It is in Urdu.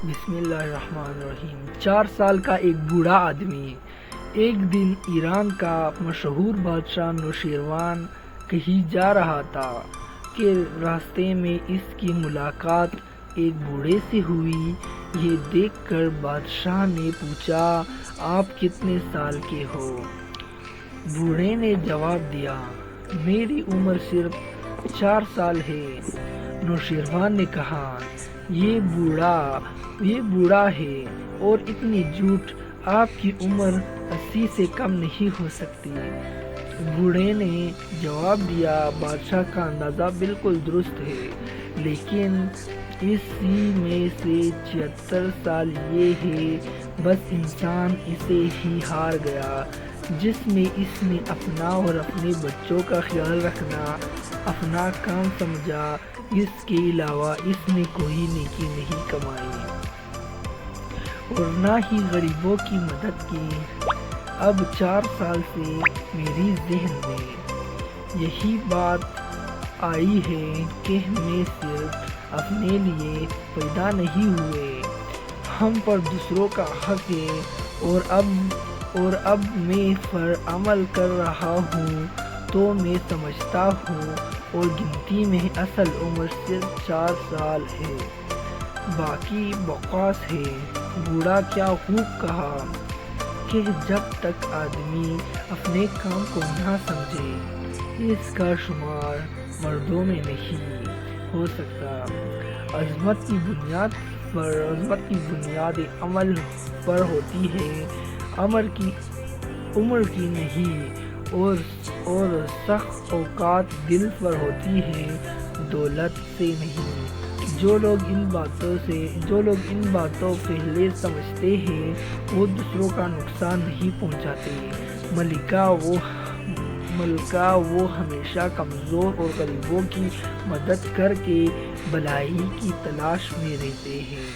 بسم اللہ الرحمن الرحیم۔ 4 سال کا ایک بوڑھا آدمی ایک دن ایران کا مشہور بادشاہ نوشیروان کہیں جا رہا تھا کہ راستے میں اس کی ملاقات ایک بوڑھے سے ہوئی۔ یہ دیکھ کر بادشاہ نے پوچھا، آپ کتنے سال کے ہو؟ بوڑھے نے جواب دیا، میری عمر صرف 4 سال ہے۔ نوشیروان نے کہا، یہ بوڑھا ہے اور اتنی جھوٹ، آپ کی عمر 80 سے کم نہیں ہو سکتی۔ بوڑھے نے جواب دیا، بادشاہ کا اندازہ بالکل درست ہے، لیکن اسی میں سے 76 سال یہ ہے، بس انسان اسے ہی ہار گیا، جس میں اس نے اپنا اور اپنے بچوں کا خیال رکھنا اپنا کام سمجھا، اس کے علاوہ اس نے کوئی نیکی نہیں کمائی اور نہ ہی غریبوں کی مدد کی۔ اب 4 سال سے میری ذہن میں یہی بات آئی ہے کہ میں صرف اپنے لیے پیدا نہیں ہوئے، ہم پر دوسروں کا حق ہے، اور اب میں پر عمل کر رہا ہوں تو میں سمجھتا ہوں اور گنتی میں اصل عمر صرف 4 سال ہے، باقی بکواس ہے۔ بوڑھا کیا خوب کہا کہ جب تک آدمی اپنے کام کو نہ سمجھے، اس کا شمار مردوں میں نہیں ہو سکتا۔ عظمت کی بنیاد عمل پر ہوتی ہے، عمر کی نہیں، اور سخت اوقات دل پر ہوتی ہے، دولت سے نہیں۔ جو لوگ ان باتوں پہلے سمجھتے ہیں وہ دوسروں کا نقصان نہیں پہنچاتے۔ ملکہ وہ ہمیشہ کمزور اور غریبوں کی مدد کر کے بھلائی کی تلاش میں رہتے ہیں۔